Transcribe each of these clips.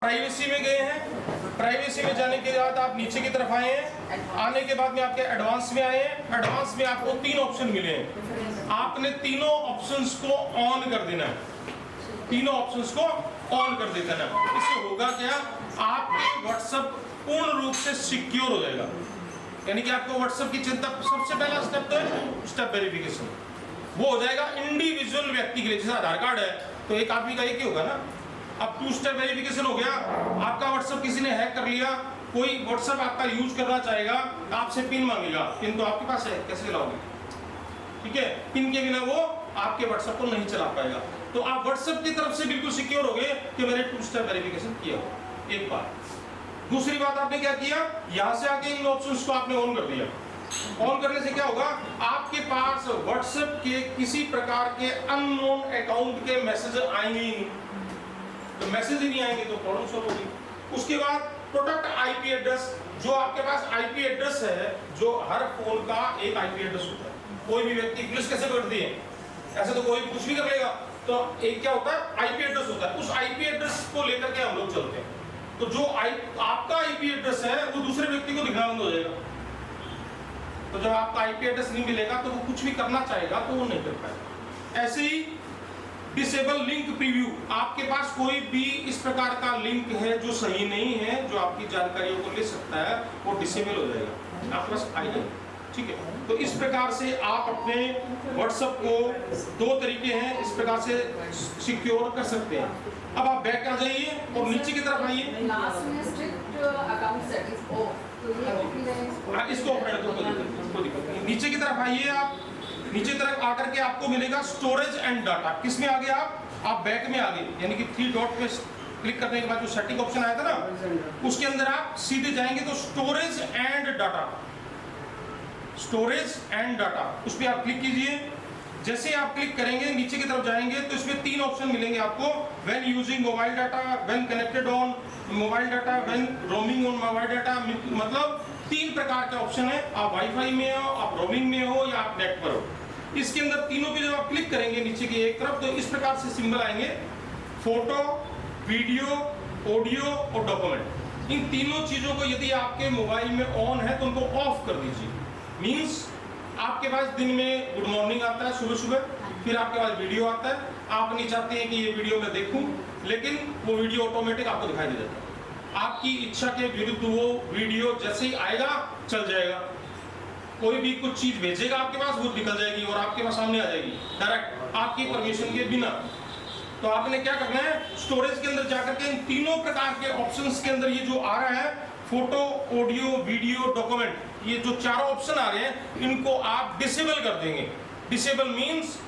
Privacy में गए हैं। प्राइवेसी में जाने के बाद आप नीचे की तरफ आए हैं। आने के बाद में आपके एडवांस में आए हैं। एडवांस में आपको 3 ऑप्शन मिले हैं। आपने तीनों ऑप्शंस को ऑन कर देना है। तीनों ऑप्शंस को ऑन कर देना है। इससे होगा क्या, आपके व्हाट्सएप पूर्ण रूप से सिक्योर हो जाएगा। यानी कि आपको व्हाट्सएप की चिंता, सबसे पहला स्टेप तो है स्टेप वेरिफिकेशन, वो हो जाएगा इंडिविजुअल व्यक्ति के लिए। जैसे आधार कार्ड है तो एक आदमी का एक ही होगा ना। अब 2 स्टेप वेरिफिकेशन हो गया। आपका व्हाट्सएप किसी ने हैक कर लिया, कोई व्हाट्सएप आपका यूज करना चाहेगा, आपसे पिन मांगेगा, पिन तो आपके पास है, कैसे लाओगे? ठीक है, पिन के बिना वो आपके व्हाट्सएप को नहीं चला पाएगा। तो आप व्हाट्सएप की तरफ से बिल्कुल सिक्योर हो गए कि मैंने 2 स्टेप वेरिफिकेशन किया एक बार। दूसरी बात आपने क्या किया, यहां से आके इन ऑप्शंस को आपने ऑन कर दिया। ऑन करने से क्या होगा, आपके पास व्हाट्सएप के किसी प्रकार के अननोन अकाउंट के मैसेज आएंगे ही नहीं। तो मैसेज ही नहीं आएंगे तो प्रॉब्लम सॉल्व होगी। उसके बाद प्रोडक्ट आईपी एड्रेस, जो आपके पास आईपी एड्रेस है, जो हर फोन का एक आईपी एड्रेस होता है। कोई भी व्यक्ति इंग्लिश कैसे करती है, ऐसे तो कोई कुछ भी कर लेगा। तो एक क्या होता है, आईपी एड्रेस होता है। उस आईपी एड्रेस को लेकर के हम लोग चलते हैं। तो जो आपका आईपी एड्रेस है वो दूसरे व्यक्ति को दिखना बंद हो जाएगा। तो जब आपका आईपी एड्रेस नहीं मिलेगा तो वो कुछ भी करना चाहेगा तो वो नहीं कर पाएगा। ऐसे ही डिसेबल लिंक प्रीव्यू, आपके पास कोई भी इस प्रकार का लिंक है जो सही नहीं है, जो आपकी जानकारियों को ले सकता है, वो डिसेबल हो जाएगा, आपके पास आएगा। ठीक है, तो इस प्रकार से आप अपने व्हाट्सएप को 2 तरीके हैं इस प्रकार से सिक्योर कर सकते हैं। अब आप बैक आ जाइए और नीचे की तरफ आइए। इसको नीचे की तरफ आइए। आप नीचे तरफ आकर के आपको मिलेगा स्टोरेज एंड डाटा। किस में आ गए आप बैक में आ गए, यानी कि 3 डॉट पे क्लिक करने के बाद जो सेटिंग ऑप्शन आया था ना, उसके अंदर आप सीधे जाएंगे तो storage and data, storage and data, उस पर आप क्लिक कीजिए। जैसे आप क्लिक करेंगे नीचे की तरफ जाएंगे तो इसमें 3 ऑप्शन मिलेंगे आपको। When using mobile data, when connected on mobile data, when roaming on mobile data, मतलब 3 प्रकार के ऑप्शन है। आप वाईफाई में हो, आप रोमिंग में हो, या आप नेट पर हो। इसके अंदर तीनों पे जब आप क्लिक करेंगे नीचे की एक तरफ, तो इस प्रकार से सिंबल आएंगे, फोटो, वीडियो, ऑडियो और डॉक्यूमेंट। इन तीनों चीजों को यदि आपके मोबाइल में ऑन है तो उनको ऑफ कर दीजिए। मींस आपके पास दिन में गुड मॉर्निंग आता है सुबह सुबह, फिर आपके पास वीडियो आता है, आप नहीं चाहते हैं कि ये वीडियो मैं देखूं, लेकिन वो वीडियो ऑटोमेटिक आपको दिखाई दे जाता है। आपकी इच्छा के विरुद्ध वो वीडियो जैसे ही आएगा चल जाएगा। कोई भी कुछ चीज भेजेगा आपके पास, वो निकल जाएगी और आपके पास सामने आ जाएगी डायरेक्ट, आपकी परमिशन के बिना। तो आपने क्या करना है, स्टोरेज के अंदर जाकर के इन तीनों प्रकार के ऑप्शंस के अंदर ये जो आ रहा है, फोटो, ऑडियो, वीडियो, डॉक्यूमेंट, ये जो 4 ऑप्शन आ रहे हैं, इनको आप डिसेबल कर देंगे। डिसेबल मींस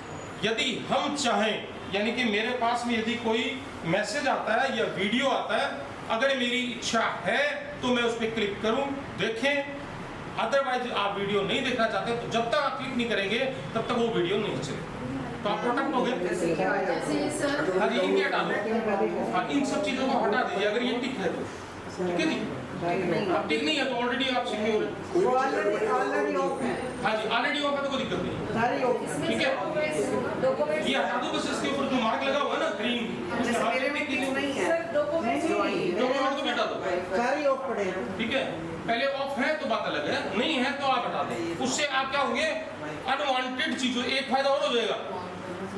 यदि हम चाहें, यानी कि मेरे पास में यदि कोई मैसेज आता है या वीडियो आता है, अगर मेरी इच्छा है तो मैं उस पर क्लिक करूं, देखें। अदरवाइज आप वीडियो नहीं देखना चाहते तो जब तक आप क्लिक नहीं करेंगे तब तक वो वीडियो नहीं चलेगा। तो आप प्रोटेक्ट हो गए। हाँ जी, इनके हटा दो। हाँ, इन सब चीजों को हटा दीजिए अगर ये टिक है तो। ठीक है जी, अब टिक नहीं है तो ऑलरेडी आप सिक्योर है। ऑलरेडी ऑफ है। हाँ जी, ऑलरेडी ऑफ है तो कोई दिक्कत नहीं। ठीक है, ये हटा दो बस। इसके ऊपर जो मार्क लगा हुआ है ना ग्रीन, नहीं है, डॉक्यूमेंट को हटा दो, सारी ऑफ पड़े हैं। ठीक है, पहले ऑफ है तो बात अलग है, नहीं है तो आप हटा दें। उससे आप क्या होंगे, अनवांटेड चीजों, एक फायदा और हो जाएगा।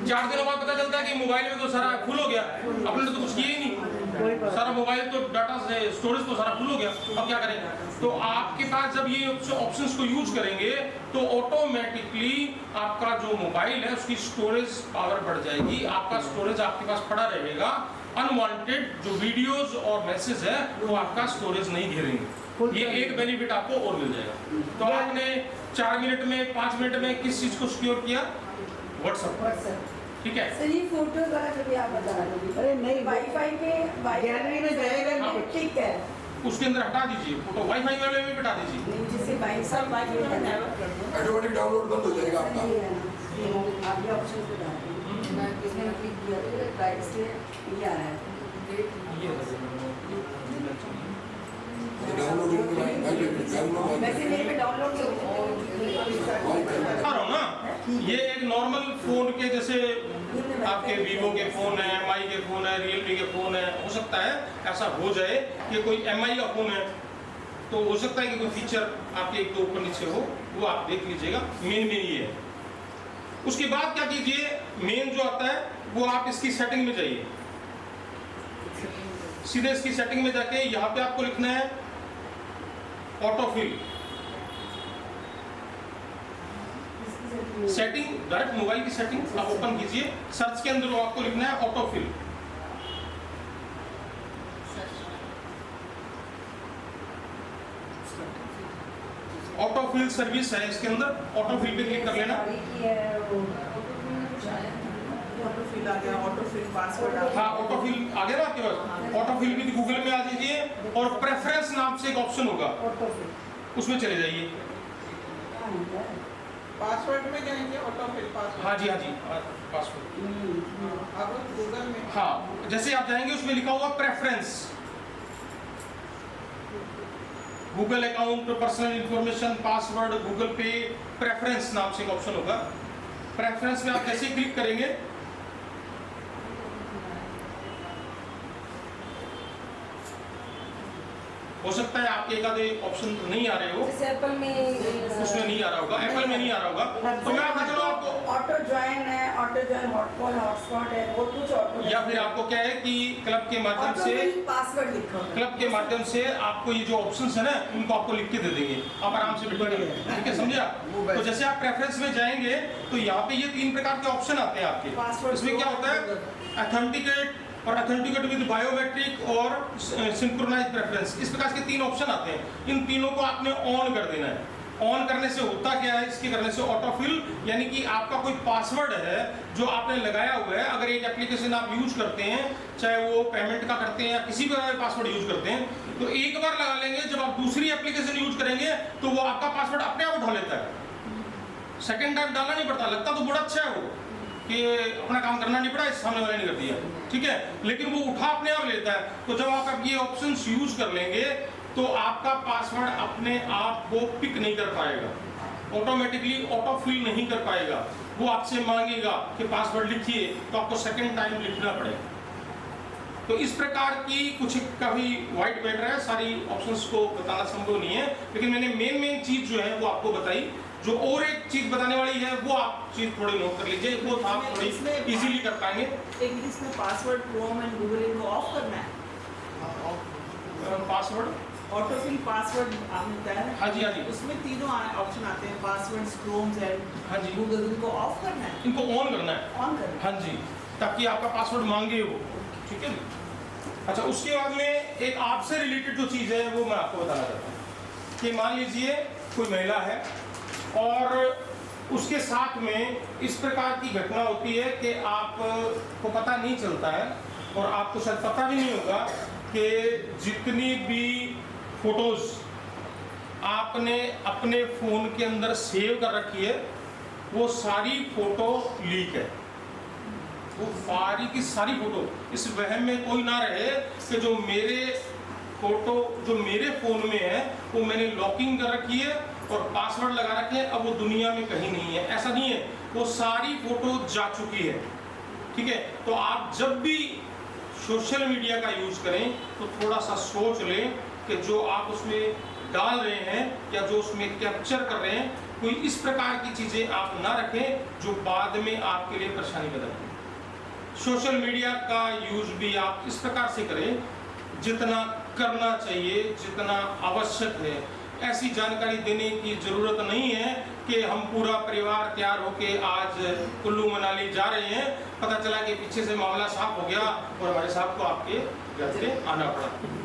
4 दिनों बाद पता चलता है कि मोबाइल में तो सारा फुल हो गया, अपने तो कुछ किया ही नहीं, सारा मोबाइल तो डाटा से स्टोरेज तो सारा फुल हो गया, अब क्या करें? तो आपके पास जब ये ऑप्शंस को यूज करेंगे तो ऑटोमेटिकली आपका जो मोबाइल है उसकी स्टोरेज पावर बढ़ जाएगी, आपका स्टोरेज आपके पास पड़ा रहेगा। अनवांटेड जो वीडियोस और मैसेज है वो आपका स्टोरेज नहीं घेरेंगे। ये एक बेनिफिट आपको और मिल जाएगा। तो आपने 4 मिनट में, 5 मिनट में किस चीज को सिक्योर किया? व्हाट्सएप। ठीक है सर, ये फोटो वाला जो भी आप बता रहे थे, अरे नहीं, वाईफाई पे गैलरी में जाएगा हाँ। ठीक है, उसके अंदर हटा दीजिए फोटो, वाईफाई वाले में हटा दीजिए। नहीं जिससे ऑटोमेटिक डाउनलोड बंद हो जाएगा आपका। आप ये ऑप्शन पे डाल मैं किसने क्लिक किया तो राइट से ये आ रहा है वैसे मेरे पे डाउनलोड ना, ये एक नॉर्मल फोन के जैसे आपके वीवो के फ़ोन है, MI के फ़ोन है, रियलमी के फ़ोन है, हो सकता है ऐसा हो जाए कि कोई MI का फ़ोन है, तो हो सकता है कि कोई फीचर आपके एक दो ऊपर नीचे हो, वो आप देख लीजिएगा। मेन ये है। उसके बाद क्या कीजिए, मेन जो आता है वो आप इसकी सेटिंग में जाइए, सीधे इसकी सेटिंग में जाके यहाँ पे आपको लिखना है ऑटोफिल। सेटिंग डायरेक्ट मोबाइल की सेटिंग आप ओपन कीजिए, सर्च के अंदर आपको लिखना है ऑटोफिल। ऑटोफिल सर्विस है, इसके अंदर ऑटोफिल पे क्लिक कर लेना। ऑटोफिल आ गया, ऑटोफिल पासवर्ड आ गया। हाँ, ऑटोफिल आ गया ना आपके पास। ऑटोफिल भी गूगल में आ जाइए और प्रेफरेंस नाम से एक ऑप्शन होगा, उसमें चले जाइए। पासवर्ड में जाएंगे, ऑटोफिल पासवर्ड। हाँ जी पासवर्ड। अब गूगल में हाँ, जैसे आप जाएंगे उसमें लिखा हुआ preference, Google account, personal information, password, Google पे, प्रेफरेंस नाम से एक ऑप्शन होगा। प्रेफरेंस में आप जैसे ही क्लिक करेंगे हो सकता है आपके एक आधे ऑप्शन नहीं आ रहे हो, जैसे एप्पल में उसमें नहीं आ रहा होगा, एप्पल में नहीं आ रहा होगा, तो मैं आपको चलो आपको, ऑटो ज्वाइन है, ऑटो ज्वाइन हॉटस्पॉट हॉटस्पॉट है, वो कुछ ऑटो या फिर आपको क्या है कि क्लब के माध्यम से, पासवर्ड लिखो, क्लब के माध्यम से आपको ये जो ऑप्शंस है ना, उनको आपको लिख के दे देंगे, आप आराम से बिल्कुल, ठीक है, समझे आप? तो जैसे आप प्रेफरेंस में जाएंगे तो यहाँ पे ये 3 प्रकार के ऑप्शन आते हैं आपके। इसमें क्या होता है, ऑथेंटिकेट और ऑथेंटिकेट विद बायोमेट्रिक और सिंक्रोनाइज प्रेफरेंस, इस प्रकार के 3 ऑप्शन आते हैं। इन तीनों को आपने ऑन कर देना है। ऑन करने से होता क्या है, इसके करने से ऑटोफिल, यानी कि आपका कोई पासवर्ड है जो आपने लगाया हुआ है, अगर एक एप्लीकेशन आप यूज करते हैं, चाहे वो पेमेंट का करते हैं या किसी भी पासवर्ड यूज करते हैं, तो एक बार लगा लेंगे, जब आप दूसरी एप्लीकेशन यूज करेंगे तो वो आपका पासवर्ड अपने आप उठा लेता है, सेकेंड टाइम डालना नहीं पड़ता। लगता तो बड़ा अच्छा है वो कि अपना काम करना नहीं पड़ा, इस सामने वाले नहीं कर दिया, ठीक है, लेकिन वो उठा अपने आप लेता है। तो जब आप ये ऑप्शंस यूज कर लेंगे तो आपका पासवर्ड अपने आप को पिक नहीं कर पाएगा, ऑटोमेटिकली ऑटोफिल नहीं कर पाएगा, वो आपसे मांगेगा कि पासवर्ड लिखिए, तो आपको सेकंड टाइम लिखना पड़ेगा। तो इस प्रकार की कुछ कभी वाइट मैटर है, सारी ऑप्शंस को बताना संभव नहीं है, लेकिन मैंने मेन चीज जो है वो आपको बताई। जो और एक चीज बताने वाली है वो आप चीज थोड़ी नोट कर लीजिए, वो आप थोड़ी इजीली कर पाएंगे। एक इसमें पासवर्ड, क्रोम एंड गूगल इनको ऑफ करना है, पासवर्ड, ऑटोफिल पासवर्ड आपने बताया है। हाँ जी, उसमें तीनों ऑप्शन आते हैं, पासवर्ड, क्रोम एंड हाँ जी, गूगल, इनको ऑफ करना है, इनको ऑन करना है, ऑन करना है। हाँ जी, ताकि आपका पासवर्ड मांगे वो, ठीक है। अच्छा, उसके बाद में एक आपसे रिलेटेड जो चीज़ है वो मैं आपको बताना चाहता हूँ कि मान लीजिए कोई महिला है और उसके साथ में इस प्रकार की घटना होती है कि आपको पता नहीं चलता है और आपको शायद पता भी नहीं होगा कि जितनी भी फोटोज आपने अपने फ़ोन के अंदर सेव कर रखी है वो सारी फोटो लीक है, वो सारी की सारी फोटो। इस वहम में कोई ना रहे कि जो मेरे फोटो जो मेरे फ़ोन में है वो मैंने लॉकिंग कर रखी है और पासवर्ड लगा रखे हैं, अब वो दुनिया में कहीं नहीं है, ऐसा नहीं है, वो सारी फोटो जा चुकी है, ठीक है। तो आप जब भी सोशल मीडिया का यूज करें तो थोड़ा सा सोच लें कि जो आप उसमें डाल रहे हैं या जो उसमें कैप्चर कर रहे हैं, कोई इस प्रकार की चीज़ें आप ना रखें जो बाद में आपके लिए परेशानी पैदा करें। सोशल मीडिया का यूज भी आप इस प्रकार से करें जितना करना चाहिए, जितना आवश्यक है। ऐसी जानकारी देने की ज़रूरत नहीं है कि हम पूरा परिवार तैयार होके आज कुल्लू मनाली जा रहे हैं, पता चला कि पीछे से मामला साफ हो गया और हमारे साहब को आपके घर से आना पड़ा।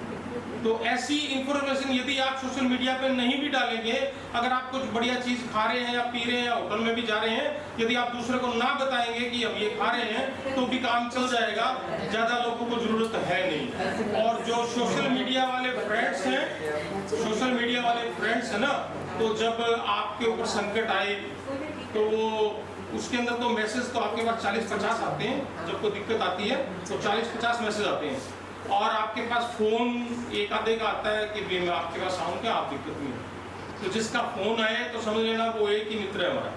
तो ऐसी इंफॉर्मेशन यदि आप सोशल मीडिया पे नहीं भी डालेंगे, अगर आप कुछ बढ़िया चीज़ खा रहे हैं या पी रहे हैं या होटल में भी जा रहे हैं, यदि आप दूसरे को ना बताएंगे कि हम ये खा रहे हैं तो भी काम चल जाएगा, ज़्यादा लोगों को ज़रूरत है नहीं। और जो सोशल मीडिया वाले फ्रेंड्स हैं, सोशल मीडिया वाले फ्रेंड्स हैं ना, तो जब आपके ऊपर संकट आए तो उसके अंदर तो मैसेज तो आपके पास 40-50 आते हैं, जब कोई दिक्कत आती है तो 40-50 मैसेज आते हैं, और आपके पास फ़ोन एक आधे का आता है कि मैं आपके पास आऊँ क्या, आप दिक्कत नहीं है। तो जिसका फ़ोन आए तो समझ लेना वो एक ही मित्र है हमारा,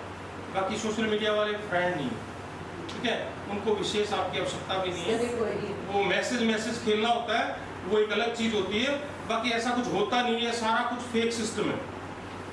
बाकी सोशल मीडिया वाले फ्रेंड नहीं, ठीक है, उनको विशेष आपकी आवश्यकता भी नहीं चलिए है। कोई नहीं। वो मैसेज खेलना होता है, वो एक अलग चीज होती है, बाकी ऐसा कुछ होता नहीं है, सारा कुछ फेक सिस्टम है।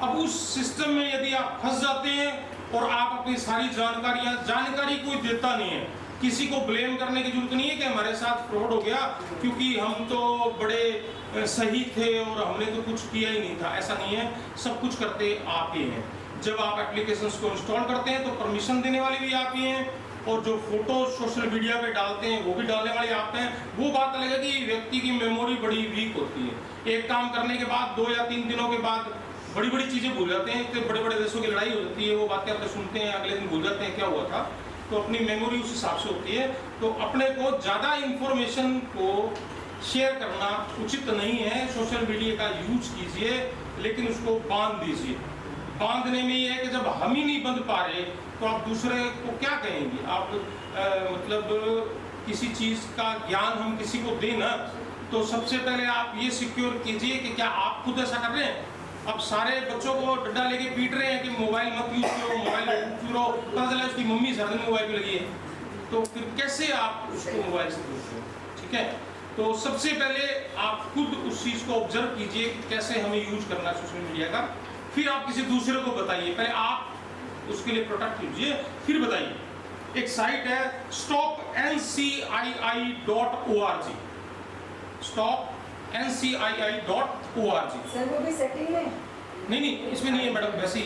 अब उस सिस्टम में यदि आप फंस जाते हैं और आप अपनी सारी जानकारी कोई देता नहीं है, किसी को ब्लेम करने की जरूरत नहीं है कि हमारे साथ फ्रॉड हो गया क्योंकि हम तो बड़े सही थे और हमने तो कुछ किया ही नहीं था। ऐसा नहीं है, सब कुछ करते आप ही हैं। जब आप एप्लीकेशंस को इंस्टॉल करते हैं तो परमिशन देने वाले भी आप ही हैं, और जो फोटो सोशल मीडिया पे डालते हैं वो भी डालने वाले आप हैं। वो बात अलग है कि व्यक्ति की मेमोरी बड़ी वीक होती है, एक काम करने के बाद 2 या 3 दिनों के बाद बड़ी बड़ी चीजें भूल जाते हैं। तो बड़े बड़े देशों की लड़ाई हो जाती है, वो बातें आप सुनते हैं, अगले दिन भूल जाते हैं क्या हुआ था। तो अपनी मेमोरी उस हिसाब से होती है। तो अपने को ज़्यादा इंफॉर्मेशन को शेयर करना उचित नहीं है। सोशल मीडिया का यूज कीजिए, लेकिन उसको बांध दीजिए। बांधने में ये है कि जब हम ही नहीं बंध पा रहे तो आप दूसरे को क्या कहेंगे। आप मतलब किसी चीज़ का ज्ञान हम किसी को दें ना, तो सबसे पहले आप ये सिक्योर कीजिए कि क्या आप खुद ऐसा कर रहे हैं। अब सारे बच्चों को डंडा लेके पीट रहे हैं कि मोबाइल मत यूज करो, मोबाइल करो, पता चला उसकी मम्मी सारा दिन मोबाइल पे लगी है, तो फिर कैसे आप उसको मोबाइल से दूर करें। ठीक है, तो सबसे पहले आप खुद उस चीज़ को ऑब्जर्व कीजिए कि कैसे हमें यूज करना है सोशल मीडिया का, फिर आप किसी दूसरे को बताइए। पहले आप उसके लिए प्रोटेक्ट कीजिए, फिर बताइए। एक साइट है stopncii.org, stopncii.org। सर वो भी सेटिंग है? नहीं, इसमें नहीं है मैडम, वैसे ही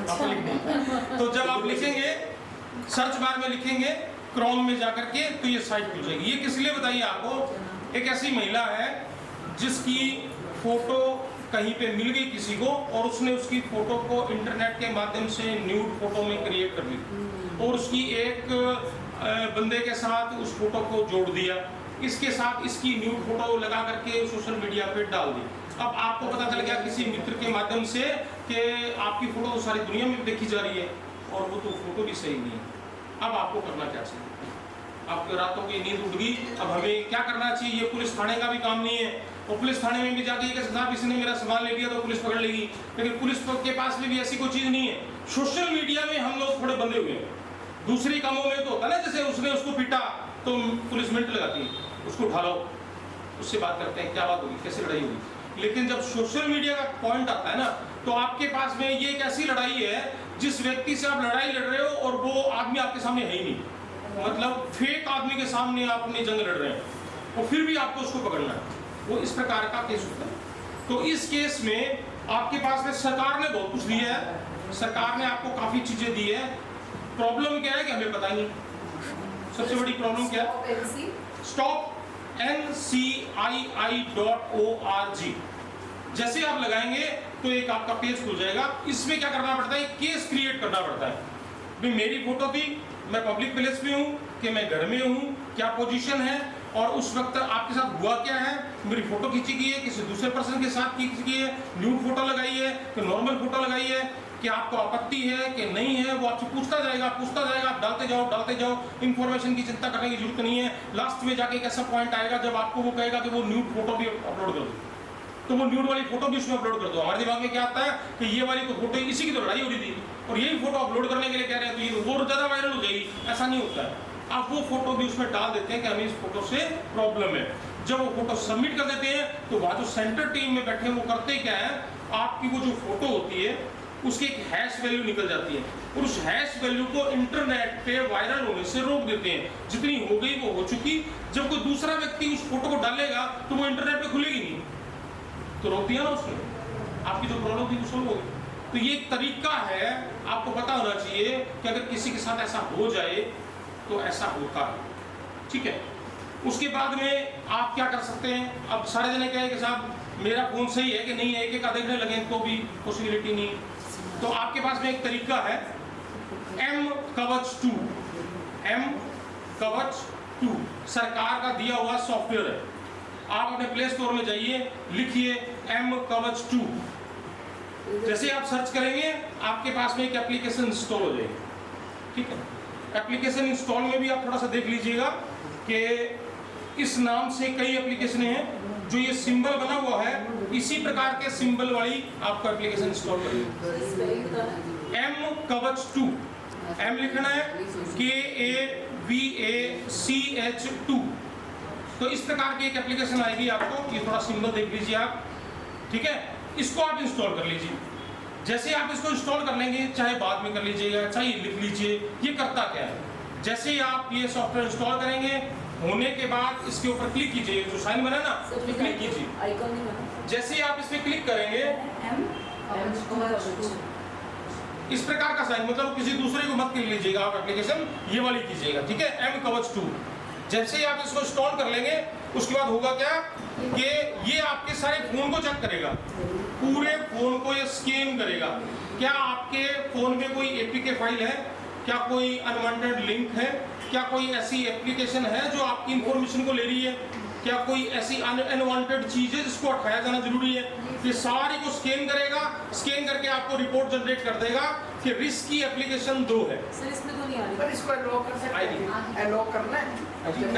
आपको लिखना है। तो जब आप लिखेंगे, सर्च बार में लिखेंगे क्रोम में जाकर के, तो ये साइट खुल जाएगी। ये किस लिए बताइए आपको, एक ऐसी महिला है जिसकी फोटो कहीं पे मिल गई किसी को, और उसने उसकी फोटो को इंटरनेट के माध्यम से न्यूड फोटो में क्रिएट कर ली, और उसकी एक बंदे के साथ उस फोटो को जोड़ दिया, इसके साथ इसकी न्यूड फोटो लगा करके सोशल मीडिया पे डाल दी। अब आपको पता चल गया किसी मित्र के माध्यम से कि आपकी फोटो तो सारी दुनिया में देखी जा रही है और वो तो फोटो भी सही नहीं है। अब आपको करना क्या चाहिए, आपके रातों की नींद उड़ गई, अब हमें क्या करना चाहिए। ये पुलिस थाने का भी काम नहीं है, और पुलिस थाने में भी जाके कि साहब इसने मेरा सामान ले लिया तो पुलिस पकड़ लेगी, लेकिन पुलिस के पास में भी ऐसी कोई चीज़ नहीं है। सोशल मीडिया में हम लोग थोड़े बंधे हुए हैं। दूसरी कामों में तो होता है ना, जैसे उसने उसको पीटा तो पुलिस मिनट लगाती है, उसको उठा लो, उससे बात करते हैं, क्या बात होगी, कैसे लड़ाई होगी। लेकिन जब सोशल मीडिया का पॉइंट आता है ना, तो आपके पास में ये एक ऐसी लड़ाई है जिस व्यक्ति से आप लड़ाई लड़ रहे हो और वो आदमी आपके सामने है ही नहीं, मतलब फेक आदमी के सामने आप अपनी जंग लड़ रहे हैं, और फिर भी आपको उसको पकड़ना है। वो इस प्रकार का केस होता है। तो इस केस में आपके पास में सरकार ने बहुत कुछ दिया है, सरकार ने आपको काफ़ी चीज़ें दी है। प्रॉब्लम क्या है कि हमें पता नहीं। सबसे बड़ी प्रॉब्लम क्या है, stopncii.org जैसे आप लगाएंगे तो एक आपका पेज खुल जाएगा। इसमें क्या करना पड़ता है, केस क्रिएट करना पड़ता है। भाई मेरी फोटो थी, मैं पब्लिक प्लेस में हूँ कि मैं घर में हूँ, क्या पोजीशन है, और उस वक्त आपके साथ हुआ क्या है, मेरी फोटो खींची गई है, किसी दूसरे पर्सन के साथ खींची गई है, न्यूड फोटो लगाई है कि नॉर्मल फोटो लगाई है, कि आपको आपत्ति है कि नहीं है, वो आपसे पूछता जाएगा, आप डालते जाओ। इंफॉर्मेशन की चिंता करने की जरूरत नहीं है। लास्ट में जाके एक ऐसा पॉइंट आएगा जब आपको वो कहेगा कि वो न्यूड फोटो भी अपलोड कर दो, तो वो न्यूड वाली फोटो भी उसमें अपलोड कर दो। हमारे दिमाग में क्या आता है कि ये वाली तो फोटो, इसी की तो लड़ाई हो रही थी और यही फोटो अपलोड करने के लिए कह रहे हैं, तो ये वो ज़्यादा वायरल हो जाएगी। ऐसा नहीं होता है। आप वो फोटो भी उसमें डाल देते हैं कि हमें इस फोटो से प्रॉब्लम है। जब वो फोटो सबमिट कर देते हैं तो वहाँ जो सेंटर टीम में बैठे वो करते क्या है, आपकी वो जो फोटो होती है उसकी एक हैश वैल्यू निकल जाती है, और उस हैश वैल्यू को इंटरनेट पे वायरल होने से रोक देते हैं। जितनी हो गई वो हो चुकी। जब कोई दूसरा व्यक्ति उस फोटो को डालेगा तो वो इंटरनेट पे खुलेगी नहीं, तो रोक दिया ना उसने, आपकी जो प्रॉब्लम थी वो सॉल्व हो गई। तो ये एक तरीका है, आपको पता होना चाहिए कि अगर किसी के साथ ऐसा हो जाए तो ऐसा होता है। ठीक है, उसके बाद में आप क्या कर सकते हैं। अब सारे जने कहें कि साहब मेरा फोन सही है कि नहीं है, एक देखने लगे तो भी पॉसिबिलिटी नहीं। तो आपके पास में एक तरीका है mKavach 2 सरकार का दिया हुआ सॉफ्टवेयर है। आप अपने प्ले स्टोर में जाइए, लिखिए mKavach 2। जैसे आप सर्च करेंगे आपके पास में एक एप्लीकेशन इंस्टॉल हो जाएगी। ठीक है, एप्लीकेशन इंस्टॉल में भी आप थोड़ा सा देख लीजिएगा कि इस नाम से कई एप्लीकेशन हैं। जो ये सिंबल बना हुआ है, इसी प्रकार के सिंबल वाली आपको एप्लीकेशन इंस्टॉल करेंगे। mKavach 2 M लिखना है KAVACH2। तो इस प्रकार की एक एप्लीकेशन आएगी आपको, ये थोड़ा सिंबल देख लीजिए आप, ठीक है। इसको आप इंस्टॉल कर लीजिए। जैसे आप इसको इंस्टॉल कर लेंगे, चाहे बाद में कर लीजिएगा, चाहे लिख लीजिए, ये करता क्या है। जैसे ही आप ये सॉफ्टवेयर इंस्टॉल करेंगे, होने के बाद इसके ऊपर क्लिक कीजिए, जो साइन बना ना, इस पे क्लिक कीजिए। आइकॉन नहीं बना। जैसे ही आप इस पे क्लिक करेंगे, इस प्रकार का साइन, मतलब किसी दूसरे को मत कर लीजिएगा आप एप्लीकेशन, ये वाली कीजिएगा, ठीक है, M कवच 2। जैसे ही आप इसको इंस्टॉल कर लेंगे, उसके बाद होगा क्या कि ये आपके सारे फोन को चेक करेगा, पूरे फोन को ये स्कैन करेगा। क्या आपके फोन में कोई APK फाइल है, क्या कोई अनवांटेड लिंक है, क्या कोई ऐसी एप्लीकेशन है जो आपकी इंफॉर्मेशन को ले रही है, क्या कोई ऐसी अनवांटेड चीज है जिसको हटाया जाना जरूरी है। ये सारी को स्कैन करेगा, स्कैन करके आपको रिपोर्ट जनरेट कर देगा कि रिस्की एप्लीकेशन 2 है। सर इसमें तो नहीं आ रही। पर इसको अनलॉक कर सकते हैं, अनलॉक करना है।